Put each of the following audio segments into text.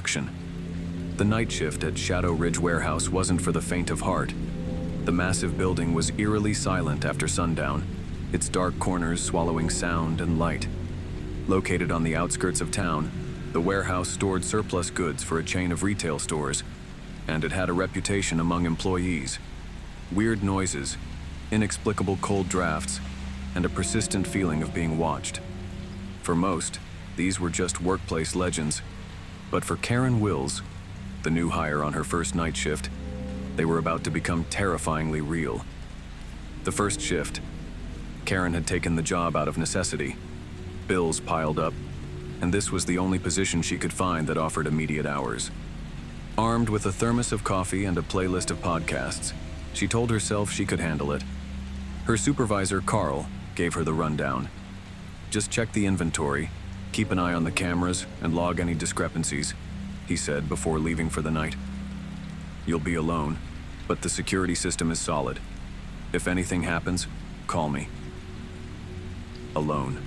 introduction. The night shift at Shadow Ridge Warehouse wasn't for the faint of heart. The massive building was eerily silent after sundown, its dark corners swallowing sound and light. Located on the outskirts of town, the warehouse stored surplus goods for a chain of retail stores, and it had a reputation among employees. Weird noises, inexplicable cold drafts, and a persistent feeling of being watched. For most, these were just workplace legends, but for Karen Wills, the new hire on her first night shift, they were about to become terrifyingly real. The first shift, Karen had taken the job out of necessity. Bills piled up, and this was the only position she could find that offered immediate hours. Armed with a thermos of coffee and a playlist of podcasts, she told herself she could handle it. Her supervisor, Carl, gave her the rundown. Just check the inventory, keep an eye on the cameras, and log any discrepancies, he said before leaving for the night. You'll be alone, but the security system is solid. If anything happens, call me. Alone.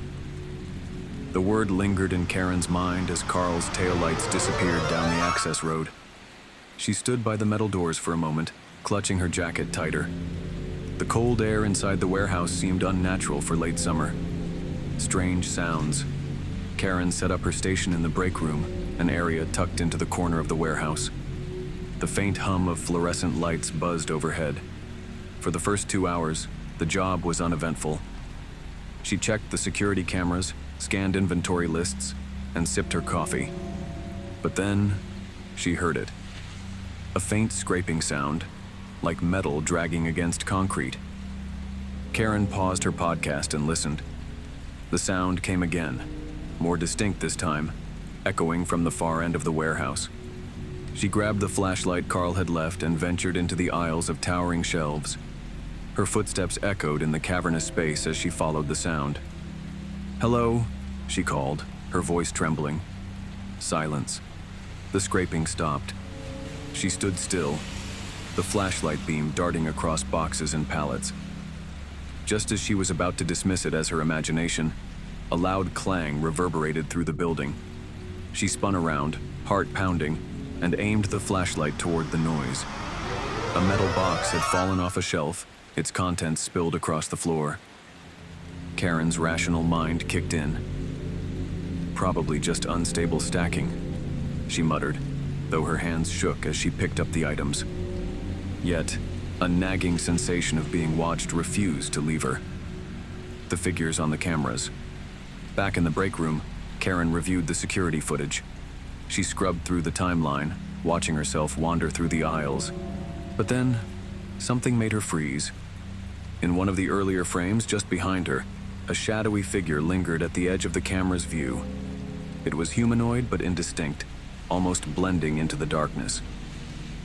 The word lingered in Karen's mind as Carl's taillights disappeared down the access road. She stood by the metal doors for a moment, clutching her jacket tighter. The cold air inside the warehouse seemed unnatural for late summer. Strange sounds. Karen set up her station in the break room, an area tucked into the corner of the warehouse. The faint hum of fluorescent lights buzzed overhead. For the first 2 hours, the job was uneventful. She checked the security cameras, scanned inventory lists, and sipped her coffee. But then, she heard it. A faint scraping sound, like metal dragging against concrete. Karen paused her podcast and listened. The sound came again, more distinct this time, echoing from the far end of the warehouse. She grabbed the flashlight Carl had left and ventured into the aisles of towering shelves. Her footsteps echoed in the cavernous space as she followed the sound. "Hello," she called, her voice trembling. Silence. The scraping stopped. She stood still, the flashlight beam darting across boxes and pallets. Just as she was about to dismiss it as her imagination, a loud clang reverberated through the building. She spun around, heart pounding, and aimed the flashlight toward the noise. A metal box had fallen off a shelf, its contents spilled across the floor. Karen's rational mind kicked in. Probably just unstable stacking, she muttered, though her hands shook as she picked up the items. Yet, a nagging sensation of being watched refused to leave her. The figures on the cameras. Back in the break room, Karen reviewed the security footage. She scrubbed through the timeline, watching herself wander through the aisles. But then, something made her freeze. In one of the earlier frames just behind her, a shadowy figure lingered at the edge of the camera's view. It was humanoid but indistinct, almost blending into the darkness.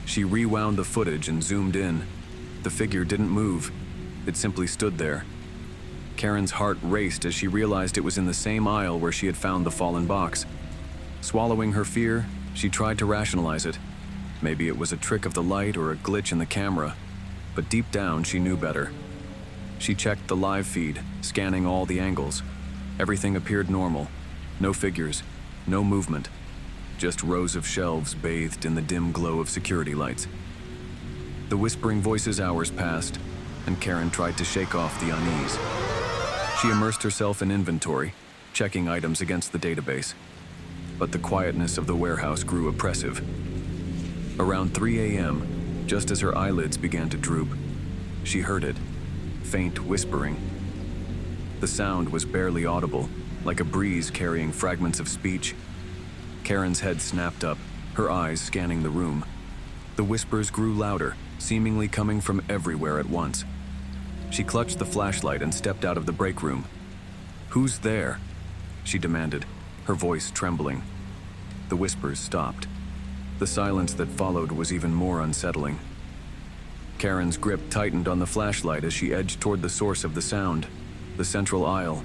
She rewound the footage and zoomed in. The figure didn't move. It simply stood there. Karen's heart raced as she realized it was in the same aisle where she had found the fallen box. Swallowing her fear, she tried to rationalize it. Maybe it was a trick of the light or a glitch in the camera, but deep down she knew better. She checked the live feed, scanning all the angles. Everything appeared normal. No figures, no movement. Just rows of shelves bathed in the dim glow of security lights. The whispering voices' hours passed, and Karen tried to shake off the unease. She immersed herself in inventory, checking items against the database. But the quietness of the warehouse grew oppressive. Around 3 a.m., just as her eyelids began to droop, she heard it, faint whispering. The sound was barely audible, like a breeze carrying fragments of speech. Karen's head snapped up, her eyes scanning the room. The whispers grew louder, seemingly coming from everywhere at once. She clutched the flashlight and stepped out of the break room. "Who's there?" she demanded, her voice trembling. The whispers stopped. The silence that followed was even more unsettling. Karen's grip tightened on the flashlight as she edged toward the source of the sound, the central aisle.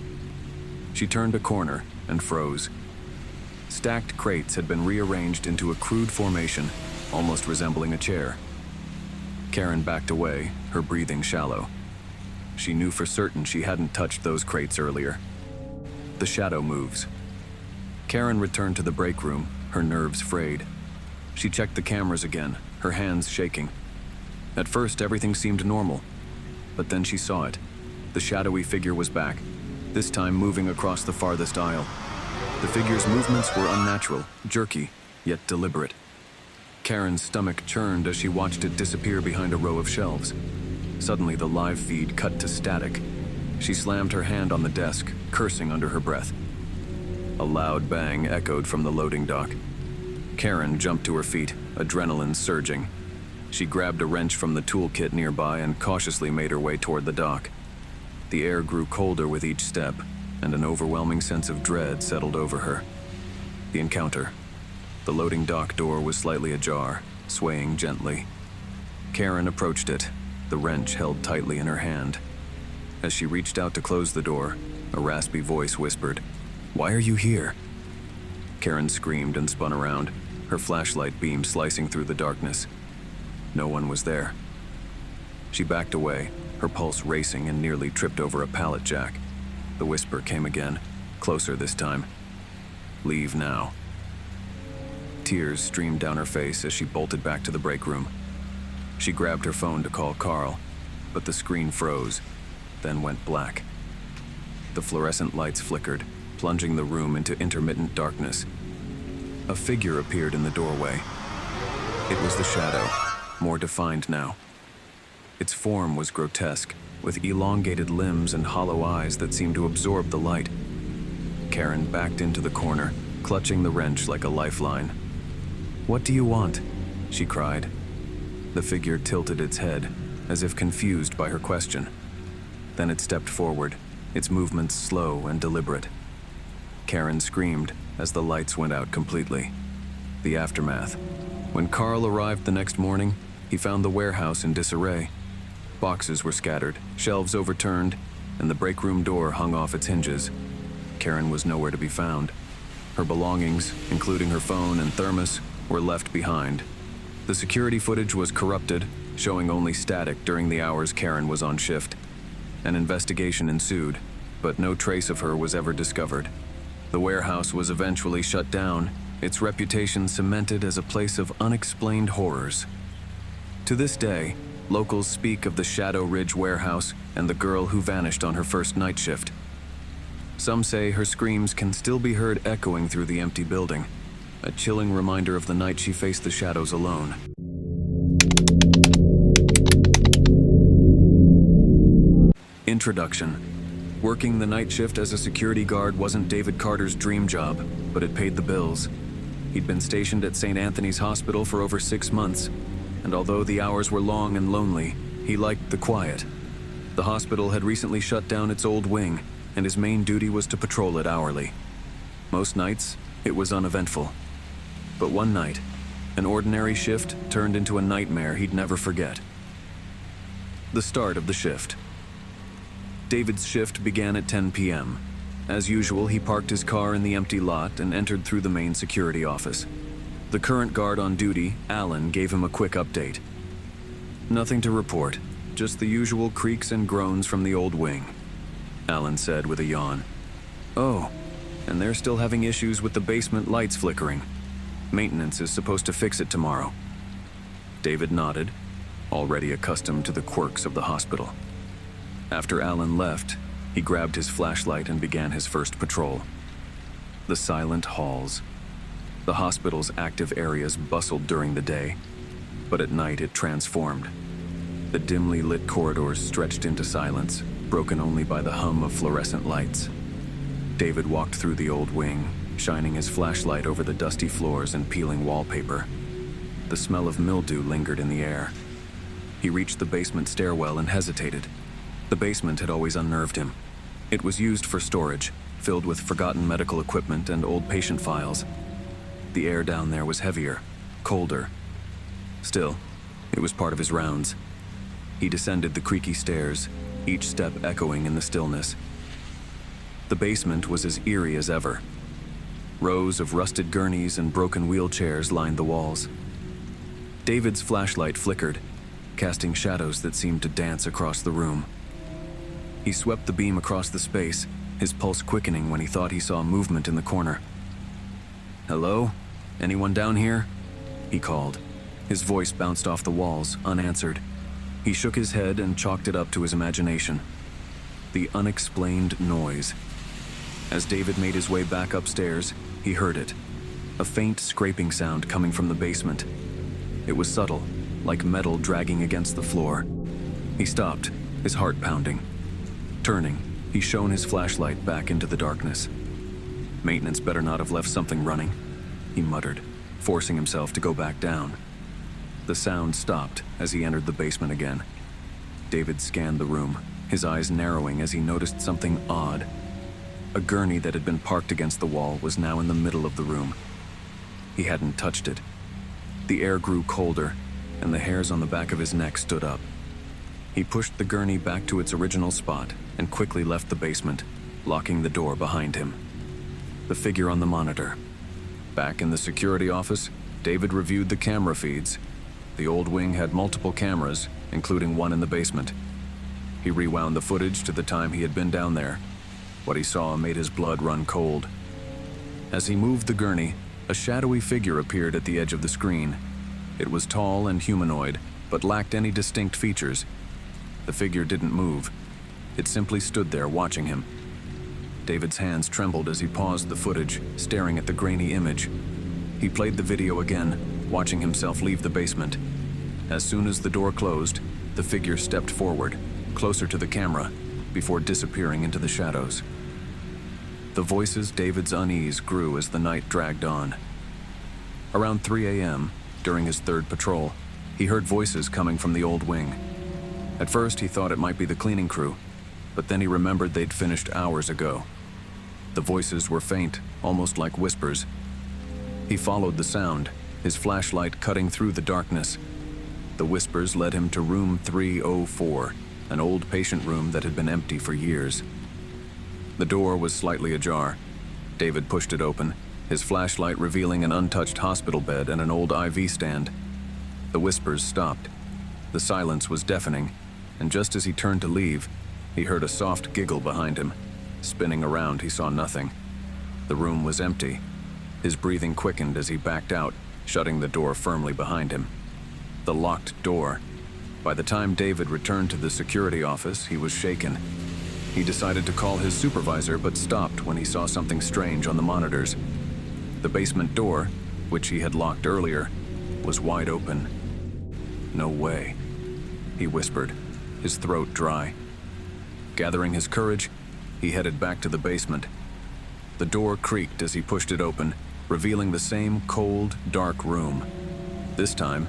She turned a corner and froze. Stacked crates had been rearranged into a crude formation, almost resembling a chair. Karen backed away, her breathing shallow. She knew for certain she hadn't touched those crates earlier. The shadow moves. Karen returned to the break room, her nerves frayed. She checked the cameras again, her hands shaking. At first, everything seemed normal, but then she saw it. The shadowy figure was back, this time moving across the farthest aisle. The figure's movements were unnatural, jerky, yet deliberate. Karen's stomach churned as she watched it disappear behind a row of shelves. Suddenly, the live feed cut to static. She slammed her hand on the desk, cursing under her breath. A loud bang echoed from the loading dock. Karen jumped to her feet, adrenaline surging. She grabbed a wrench from the toolkit nearby and cautiously made her way toward the dock. The air grew colder with each step, and an overwhelming sense of dread settled over her. The encounter. The loading dock door was slightly ajar, swaying gently. Karen approached it, the wrench held tightly in her hand. As she reached out to close the door, a raspy voice whispered, "Why are you here?" Karen screamed and spun around, her flashlight beam slicing through the darkness. No one was there. She backed away, her pulse racing, and nearly tripped over a pallet jack. The whisper came again, closer this time. "Leave now." Tears streamed down her face as she bolted back to the break room. She grabbed her phone to call Carl, but the screen froze, then went black. The fluorescent lights flickered, plunging the room into intermittent darkness. A figure appeared in the doorway. It was the shadow, more defined now. Its form was grotesque, with elongated limbs and hollow eyes that seemed to absorb the light. Karen backed into the corner, clutching the wrench like a lifeline. "What do you want?" she cried. The figure tilted its head, as if confused by her question. Then it stepped forward, its movements slow and deliberate. Karen screamed as the lights went out completely. The aftermath. When Carl arrived the next morning, he found the warehouse in disarray. Boxes were scattered, shelves overturned, and the break room door hung off its hinges. Karen was nowhere to be found. Her belongings, including her phone and thermos, were left behind. The security footage was corrupted, showing only static during the hours Karen was on shift. An investigation ensued, but no trace of her was ever discovered. The warehouse was eventually shut down, its reputation cemented as a place of unexplained horrors. To this day, locals speak of the Shadow Ridge warehouse and the girl who vanished on her first night shift. Some say her screams can still be heard echoing through the empty building, a chilling reminder of the night she faced the shadows alone. Introduction. Working the night shift as a security guard wasn't David Carter's dream job, but it paid the bills. He'd been stationed at St. Anthony's Hospital for over 6 months, and although the hours were long and lonely, he liked the quiet. The hospital had recently shut down its old wing, and his main duty was to patrol it hourly. Most nights, it was uneventful. But one night, an ordinary shift turned into a nightmare he'd never forget. The start of the shift. David's shift began at 10 p.m. As usual, he parked his car in the empty lot and entered through the main security office. The current guard on duty, Alan, gave him a quick update. "Nothing to report, just the usual creaks and groans from the old wing," Alan said with a yawn. "Oh, and they're still having issues with the basement lights flickering. Maintenance is supposed to fix it tomorrow." David nodded, already accustomed to the quirks of the hospital. After Alan left, he grabbed his flashlight and began his first patrol. The silent halls. The hospital's active areas bustled during the day, but at night it transformed. The dimly lit corridors stretched into silence, broken only by the hum of fluorescent lights. David walked through the old wing, shining his flashlight over the dusty floors and peeling wallpaper. The smell of mildew lingered in the air. He reached the basement stairwell and hesitated. The basement had always unnerved him. It was used for storage, filled with forgotten medical equipment and old patient files. The air down there was heavier, colder. Still, it was part of his rounds. He descended the creaky stairs, each step echoing in the stillness. The basement was as eerie as ever. Rows of rusted gurneys and broken wheelchairs lined the walls. David's flashlight flickered, casting shadows that seemed to dance across the room. He swept the beam across the space, his pulse quickening when he thought he saw movement in the corner. "Hello? Anyone down here?" he called. His voice bounced off the walls, unanswered. He shook his head and chalked it up to his imagination. The unexplained noise. As David made his way back upstairs, he heard it. A faint scraping sound coming from the basement. It was subtle, like metal dragging against the floor. He stopped, his heart pounding. Turning, he shone his flashlight back into the darkness. Maintenance better not have left something running, he muttered, forcing himself to go back down. The sound stopped as he entered the basement again. David scanned the room, his eyes narrowing as he noticed something odd. A gurney that had been parked against the wall was now in the middle of the room. He hadn't touched it. The air grew colder, and the hairs on the back of his neck stood up. He pushed the gurney back to its original spot and quickly left the basement, locking the door behind him. The figure on the monitor. Back in the security office, David reviewed the camera feeds. The old wing had multiple cameras, including one in the basement. He rewound the footage to the time he had been down there. What he saw made his blood run cold. As he moved the gurney, a shadowy figure appeared at the edge of the screen. It was tall and humanoid, but lacked any distinct features. The figure didn't move. It simply stood there watching him. David's hands trembled as he paused the footage, staring at the grainy image. He played the video again, watching himself leave the basement. As soon as the door closed, the figure stepped forward, closer to the camera, before disappearing into the shadows. The voices David's unease grew as the night dragged on. Around 3 a.m., during his third patrol, he heard voices coming from the old wing. At first, he thought it might be the cleaning crew, but then he remembered they'd finished hours ago. The voices were faint, almost like whispers. He followed the sound, his flashlight cutting through the darkness. The whispers led him to room 304, an old patient room that had been empty for years. The door was slightly ajar. David pushed it open, his flashlight revealing an untouched hospital bed and an old IV stand. The whispers stopped. The silence was deafening, and just as he turned to leave, he heard a soft giggle behind him. Spinning around, he saw nothing. The room was empty. His breathing quickened as he backed out, shutting the door firmly behind him. The locked door. By the time David returned to the security office, he was shaken. He decided to call his supervisor, but stopped when he saw something strange on the monitors. The basement door, which he had locked earlier, was wide open. "No way," he whispered, his throat dry. Gathering his courage, he headed back to the basement. The door creaked as he pushed it open, revealing the same cold, dark room. This time,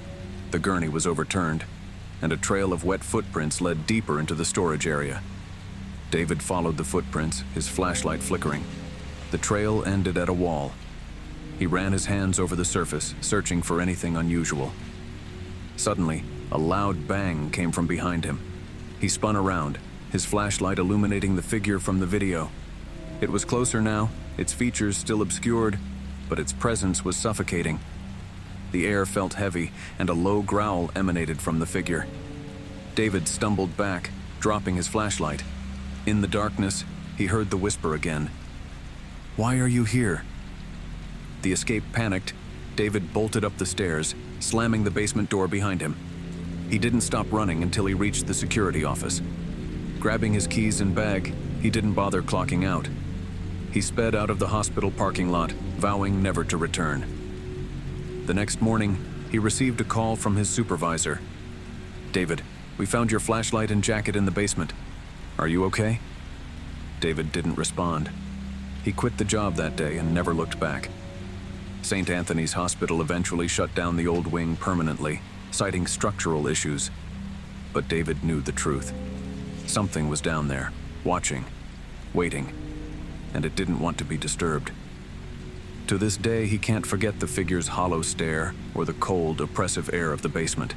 the gurney was overturned, and a trail of wet footprints led deeper into the storage area. David followed the footprints, his flashlight flickering. The trail ended at a wall. He ran his hands over the surface, searching for anything unusual. Suddenly, a loud bang came from behind him. He spun around, his flashlight illuminating the figure from the video. It was closer now, its features still obscured, but its presence was suffocating. The air felt heavy, and a low growl emanated from the figure. David stumbled back, dropping his flashlight. In the darkness, he heard the whisper again. "Why are you here?" The escape panicked. David bolted up the stairs, slamming the basement door behind him. He didn't stop running until he reached the security office. Grabbing his keys and bag, he didn't bother clocking out. He sped out of the hospital parking lot, vowing never to return. The next morning, he received a call from his supervisor. "David, we found your flashlight and jacket in the basement. Are you okay?" David didn't respond. He quit the job that day and never looked back. St. Anthony's Hospital eventually shut down the old wing permanently, citing structural issues. But David knew the truth. Something was down there, watching, waiting, and it didn't want to be disturbed. To this day, he can't forget the figure's hollow stare or the cold, oppressive air of the basement.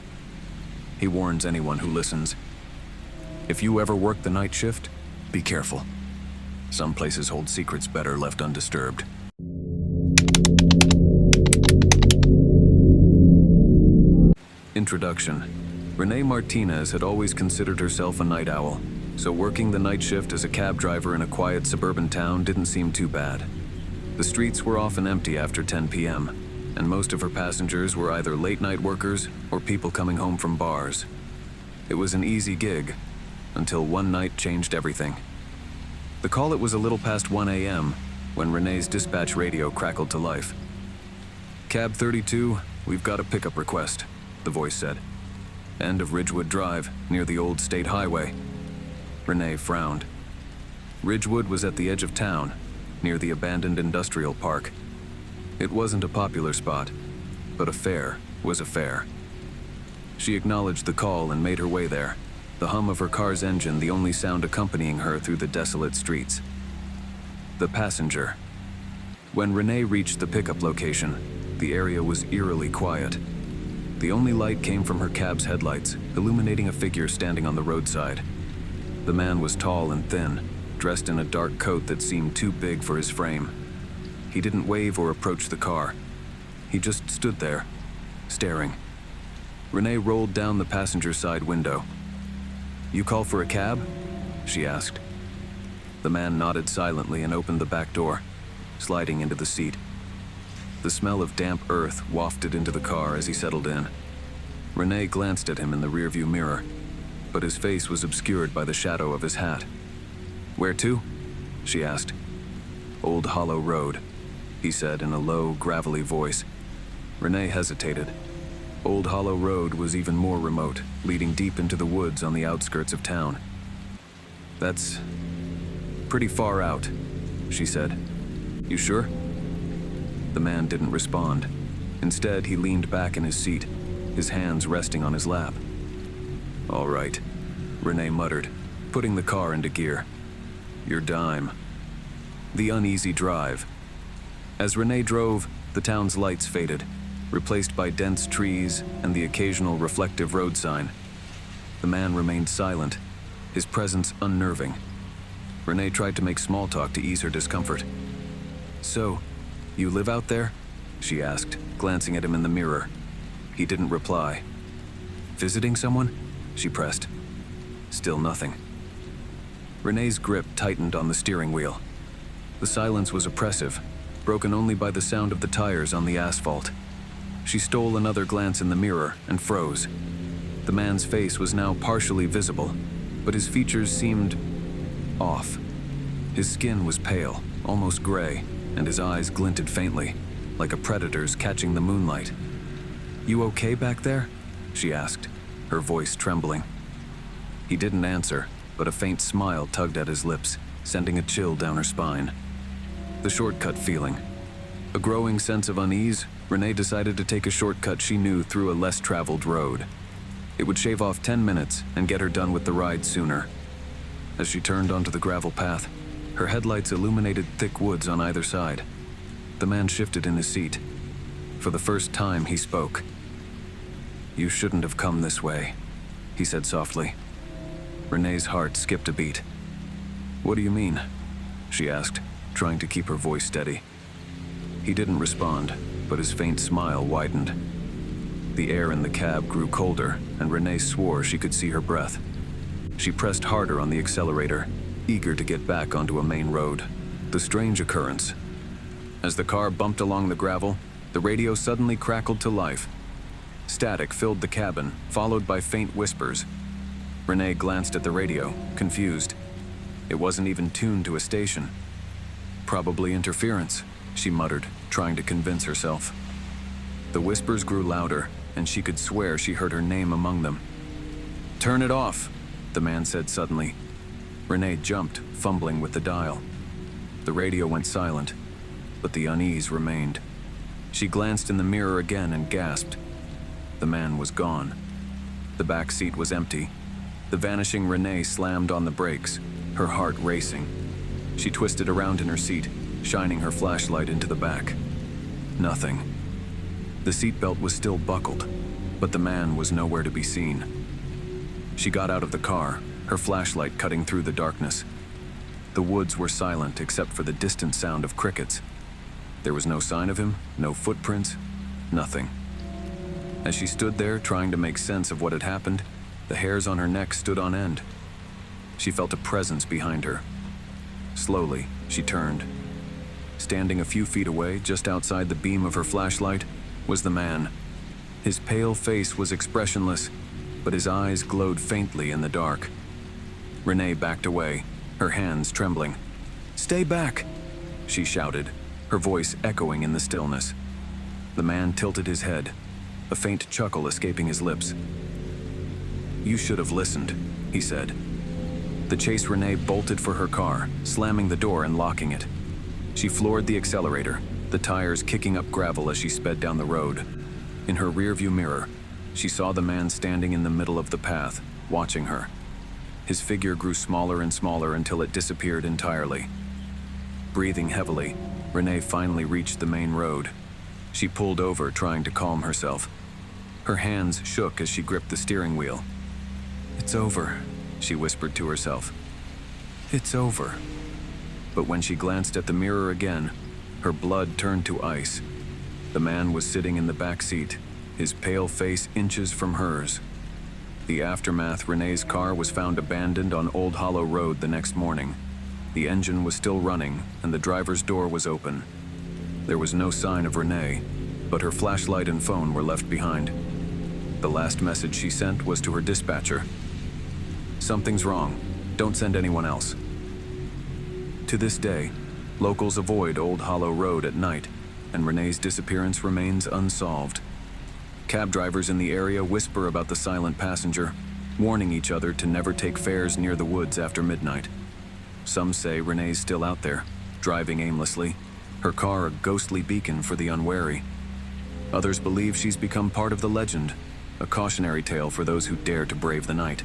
He warns anyone who listens. If you ever work the night shift, be careful. Some places hold secrets better left undisturbed. Introduction. Renee Martinez had always considered herself a night owl, so working the night shift as a cab driver in a quiet suburban town didn't seem too bad. The streets were often empty after 10 p.m., and most of her passengers were either late-night workers or people coming home from bars. It was an easy gig, until one night changed everything. The call it was a little past 1 a.m. when Renee's dispatch radio crackled to life. "Cab 32, we've got a pickup request," the voice said. "End of Ridgewood Drive, near the old state highway." Renee frowned. Ridgewood was at the edge of town, near the abandoned industrial park. It wasn't a popular spot, but a fair was a fair. She acknowledged the call and made her way there, the hum of her car's engine the only sound accompanying her through the desolate streets. The passenger. When Renee reached the pickup location, the area was eerily quiet. The only light came from her cab's headlights, illuminating a figure standing on the roadside. The man was tall and thin, dressed in a dark coat that seemed too big for his frame. He didn't wave or approach the car. He just stood there, staring. Renee rolled down the passenger side window. "You call for a cab?" she asked. The man nodded silently and opened the back door, sliding into the seat. The smell of damp earth wafted into the car as he settled in. Renee glanced at him in the rearview mirror, but his face was obscured by the shadow of his hat. "Where to?" she asked. "Old Hollow Road," he said in a low, gravelly voice. Renee hesitated. Old Hollow Road was even more remote, leading deep into the woods on the outskirts of town. "That's pretty far out," she said. "You sure?" The man didn't respond. Instead, he leaned back in his seat, his hands resting on his lap. "All right," Renee muttered, putting the car into gear. "Your dime." The uneasy drive. As Renee drove, the town's lights faded, replaced by dense trees and the occasional reflective road sign. The man remained silent, his presence unnerving. Renee tried to make small talk to ease her discomfort. "So, you live out there?" she asked, glancing at him in the mirror. He didn't reply. "Visiting someone?" she pressed. Still nothing. Renee's grip tightened on the steering wheel. The silence was oppressive, broken only by the sound of the tires on the asphalt. She stole another glance in the mirror and froze. The man's face was now partially visible, but his features seemed off. His skin was pale, almost gray, and his eyes glinted faintly, like a predator's catching the moonlight. "You okay back there?" she asked, her voice trembling. He didn't answer, but a faint smile tugged at his lips, sending a chill down her spine. The shortcut feeling. A growing sense of unease, Renee decided to take a shortcut she knew through a less traveled road. It would shave off 10 minutes and get her done with the ride sooner. As she turned onto the gravel path, her headlights illuminated thick woods on either side. The man shifted in his seat. For the first time, he spoke. "You shouldn't have come this way," he said softly. Renee's heart skipped a beat. "What do you mean?" she asked, trying to keep her voice steady. He didn't respond, but his faint smile widened. The air in the cab grew colder, and Renee swore she could see her breath. She pressed harder on the accelerator, eager to get back onto a main road. The strange occurrence. As the car bumped along the gravel, the radio suddenly crackled to life. Static filled the cabin, followed by faint whispers. Renee glanced at the radio, confused. It wasn't even tuned to a station. "Probably interference," she muttered, trying to convince herself. The whispers grew louder, and she could swear she heard her name among them. "Turn it off," the man said suddenly. Renee jumped, fumbling with the dial. The radio went silent, but the unease remained. She glanced in the mirror again and gasped. The man was gone. The back seat was empty. The vanishing Renee slammed on the brakes, her heart racing. She twisted around in her seat, shining her flashlight into the back. Nothing. The seatbelt was still buckled, but the man was nowhere to be seen. She got out of the car, her flashlight cutting through the darkness. The woods were silent except for the distant sound of crickets. There was no sign of him, no footprints, nothing. As she stood there trying to make sense of what had happened, the hairs on her neck stood on end. She felt a presence behind her. Slowly, she turned. Standing a few feet away, just outside the beam of her flashlight, was the man. His pale face was expressionless, but his eyes glowed faintly in the dark. Renee backed away, her hands trembling. "Stay back!" she shouted, her voice echoing in the stillness. The man tilted his head, a faint chuckle escaping his lips. "You should have listened," he said. The chase Renee bolted for her car, slamming the door and locking it. She floored the accelerator, the tires kicking up gravel as she sped down the road. In her rearview mirror, she saw the man standing in the middle of the path, watching her. His figure grew smaller and smaller until it disappeared entirely. Breathing heavily, Renee finally reached the main road. She pulled over, trying to calm herself. Her hands shook as she gripped the steering wheel. "It's over," she whispered to herself. "It's over." But when she glanced at the mirror again, her blood turned to ice. The man was sitting in the back seat, his pale face inches from hers. The aftermath: Renee's car was found abandoned on Old Hollow Road the next morning. The engine was still running, and the driver's door was open. There was no sign of Renee, but her flashlight and phone were left behind. The last message she sent was to her dispatcher. "Something's wrong. Don't send anyone else." To this day, locals avoid Old Hollow Road at night, and Renee's disappearance remains unsolved. Cab drivers in the area whisper about the silent passenger, warning each other to never take fares near the woods after midnight. Some say Renee's still out there, driving aimlessly, her car a ghostly beacon for the unwary. Others believe she's become part of the legend, a cautionary tale for those who dare to brave the night.